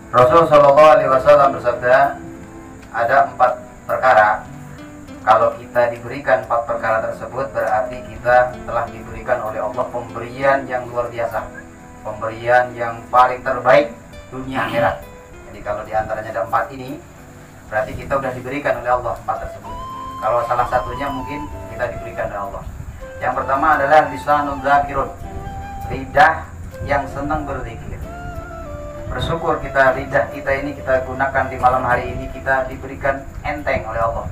Rasul Shallallahu Alaihi Wasallam bersabda, ada 4 perkara. Kalau kita diberikan 4 perkara tersebut, berarti kita telah diberikan oleh Allah pemberian yang luar biasa, pemberian yang paling terbaik dunia akhirat. Jadi kalau diantaranya ada 4 ini, berarti kita sudah diberikan oleh Allah 4 tersebut. Kalau salah satunya mungkin kita diberikan oleh Allah. Yang pertama adalah lisanun dzakirun, lidah yang senang berzikir. Bersyukur kita, lidah kita ini kita gunakan di malam hari ini, kita diberikan enteng oleh Allah,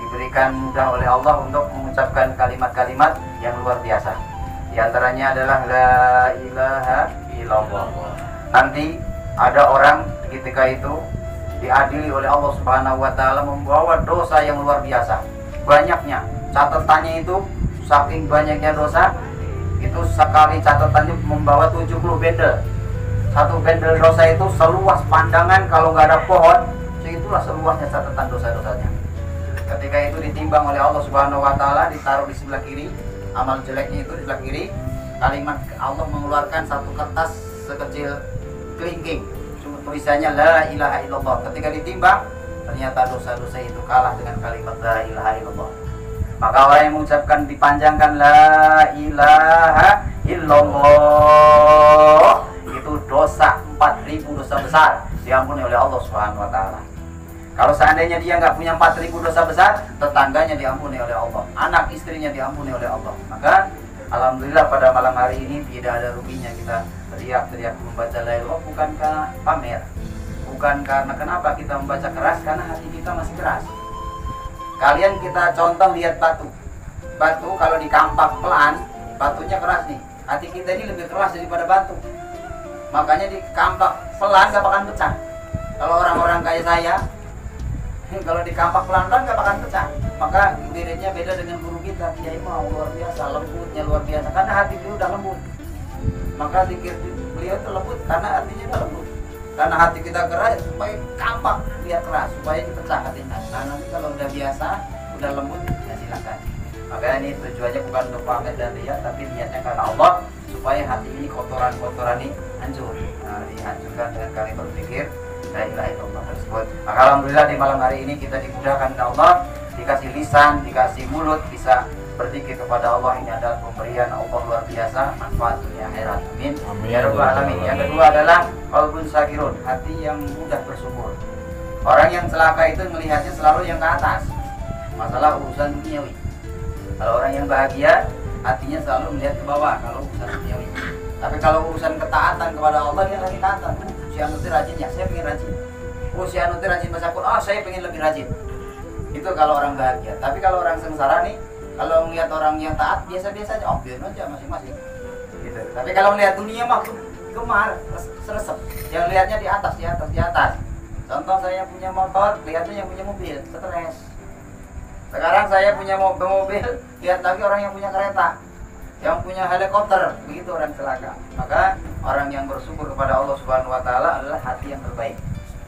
diberikan mudah oleh Allah untuk mengucapkan kalimat-kalimat yang luar biasa. Di antaranya adalah la ilaha illallah. Nanti ada orang ketika itu diadili oleh Allah Subhanahu wa taala membawa dosa yang luar biasa. Banyaknya, catatannya itu saking banyaknya dosa, itu sekali catatannya membawa 70 bendel. Satu bendel dosa itu seluas pandangan, kalau nggak ada pohon, itulah seluasnya catatan dosa-dosanya. Ketika itu ditimbang oleh Allah Subhanahu wa taala, ditaruh di sebelah kiri, amal jeleknya itu di sebelah kiri, kalimat Allah mengeluarkan satu kertas sekecil kelingking, tulisannya la ilaha illallah. Ketika ditimbang, ternyata dosa-dosa itu kalah dengan kalimat la ilaha illallah. Maka orang yang mengucapkan dipanjangkan la ilaha illallah, itu dosa 4.000 dosa besar diampuni oleh Allah Subhanahu wa taala. Kalau seandainya dia nggak punya 4.000 dosa besar, tetangganya diampuni oleh Allah, anak istrinya diampuni oleh Allah. Maka alhamdulillah pada malam hari ini tidak ada ruginya kita teriak-teriak membaca la ilaha, bukan karena pamer, bukan karena kenapa kita membaca keras, karena hati kita masih keras. Kalian kita contoh lihat batu kalau dikampak pelan, batunya keras nih. Hati kita ini lebih keras daripada batu, makanya dikampak pelan gak bakalan pecah. Kalau orang-orang kayak saya, kalau dikampak pelan-pelan gak bakalan pecah. Maka ibaratnya beda dengan guru kita, Kiai mau luar biasa, lembutnya luar biasa, karena hati beliau udah lembut. Maka zikir beliau itu lembut karena hatinya udah lembut. Karena hati kita keras, supaya kampak biar keras, supaya dipecah hatinya. Nah nanti kalau udah biasa, udah lembut, ya silakan. Makanya ini tujuannya bukan untuk pamer dan riya, tapi niatnya karena Allah, supaya hati ini kotoran-kotoran ini hancur. Nah, dihancurkan dengan kali berzikir la ilaha illallah tersebut. Maka alhamdulillah di malam hari ini kita dimudahkan oleh Allah, dikasih lisan, dikasih mulut, bisa berzikir kepada Allah. Ini adalah pemberian Allah luar biasa, manfaat dunia akhirat. Amin. Ya rabbal alamin. Yang kedua adalah qalbun syakirun, hati yang mudah bersyukur. Orang yang celaka itu melihatnya selalu yang ke atas, masalah urusan duniawi. Kalau orang yang bahagia, hatinya selalu melihat ke bawah kalau urusan duniawi. Tapi kalau urusan ketaatan kepada Allah, dia lagi taatan. Si anu rajin ya, saya pengen rajin. Oh si anu rajin baca Quran, saya pengen lebih rajin. Itu kalau orang bahagia. Tapi kalau orang sengsara nih, kalau melihat orang yang taat biasa-biasa aja, oh biar aja masing-masing. Gitu. Tapi kalau melihat dunia mah gemar, seresep. Yang lihatnya di atas, di atas, di atas. Contoh saya punya motor, lihatnya yang punya mobil, stres. Sekarang saya punya mobil, lihat lagi orang yang punya kereta, yang punya helikopter, begitu orang celaka. Maka orang yang bersyukur kepada Allah Subhanahu wa taala adalah hati yang terbaik.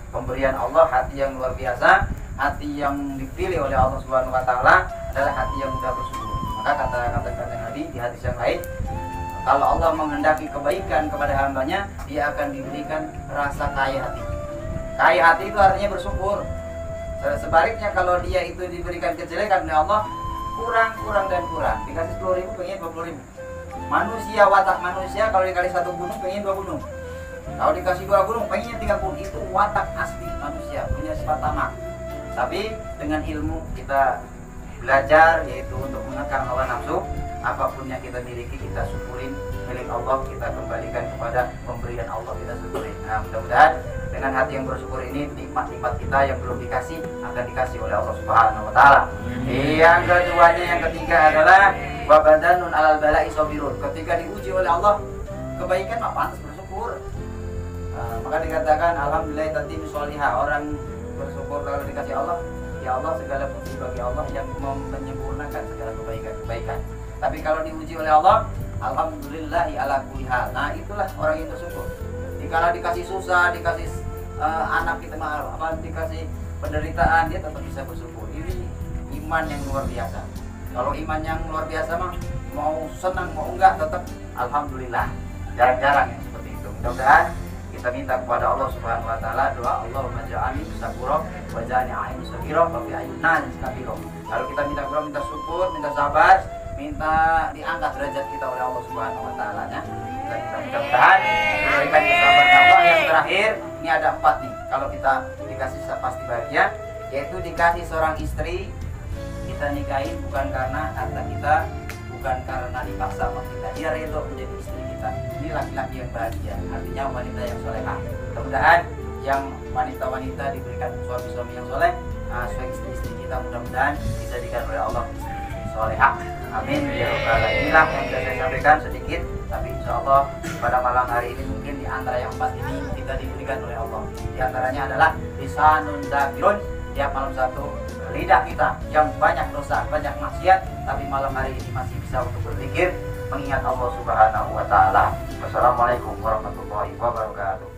Pemberian Allah, hati yang luar biasa, hati yang dipilih oleh Allah Subhanahu wa taala adalah hati yang mudah bersyukur. Maka kata Nabi di hadis yang lain, kalau Allah menghendaki kebaikan kepada hambanya, dia akan diberikan rasa kaya hati. Kaya hati itu artinya bersyukur. Sebaliknya kalau dia itu diberikan kejelekan oleh Allah, kurang dan kurang. Dikasih 10.000 pengen 20.000. Manusia, watak manusia kalau dikali 1 gunung pengen 2 gunung. Kalau dikasih 2 gunung pengen 3 gunung. Itu watak asli manusia, punya sifat tamak. Tapi dengan ilmu kita belajar, yaitu untuk mengekang hawa nafsu. Apapun yang kita miliki kita syukurin, milik Allah kita kembalikan kepada pemberian Allah, kita syukurin. Nah mudah-mudahan dengan hati yang bersyukur ini, nikmat-nikmat kita yang belum dikasih akan dikasih oleh Allah Subhanahu wa taala. Yang keduanya, yang ketiga adalah wabadanun alal bala'i sabirun. Ketika diuji oleh Allah, kebaikan mah pantas bersyukur. Maka dikatakan alhamdulillah tatim sholihah, orang bersyukur kalau dikasih Allah, ya Allah segala puji bagi Allah yang menyempurnakan segala kebaikan. Tapi kalau diuji oleh Allah, alhamdulillahi ala kulli hal. Nah itulah orang yang bersyukur. Dikala dikasih susah, dikasih anak kita dikasih penderitaan, dia tetap bisa bersyukur. Ini iman yang luar biasa. Kalau iman yang luar biasa mah mau senang mau enggak tetap alhamdulillah. Jarang-jarang ya seperti itu. Mudah-mudahan kita kita minta kepada Allah Subhanahu wa taala doa Allahumma ja'alni syakura wa ja'alni a'in syakira wa fi ayunan kabiro. Kalau kita minta doa, minta syukur, minta sabar, minta diangkat derajat kita oleh Allah Subhanahu wa taala ya. Kita mudah-mudahan diberikan kesabaran Allah. Yang terakhir, ini ada 4 nih. Kalau kita dikasih pasti bahagia, yaitu dikasih seorang istri, kita nikahin bukan karena harta kita, bukan karena dipaksa sama kita, dia ridho menjadi istri kita. Ini laki-laki yang bahagia, artinya wanita yang solehah. Mudah-mudahan yang wanita-wanita diberikan suami-suami yang soleh, sebagai istri-istri kita mudah-mudahan dijadikan oleh Allah istri solehah. Amin ya rabbal alamin. Inilah yang bisa saya sampaikan sedikit, tapi insya Allah pada malam hari ini mungkin di antara yang 4 ini kita diberikan oleh Allah. Di antaranya adalah lisanun dzakirun, tiap malam satu lidah kita yang banyak dosa, banyak maksiat, tapi malam hari ini masih bisa untuk berzikir mengingat Allah Subhanahu wa taala. Wassalamualaikum warahmatullahi wabarakatuh.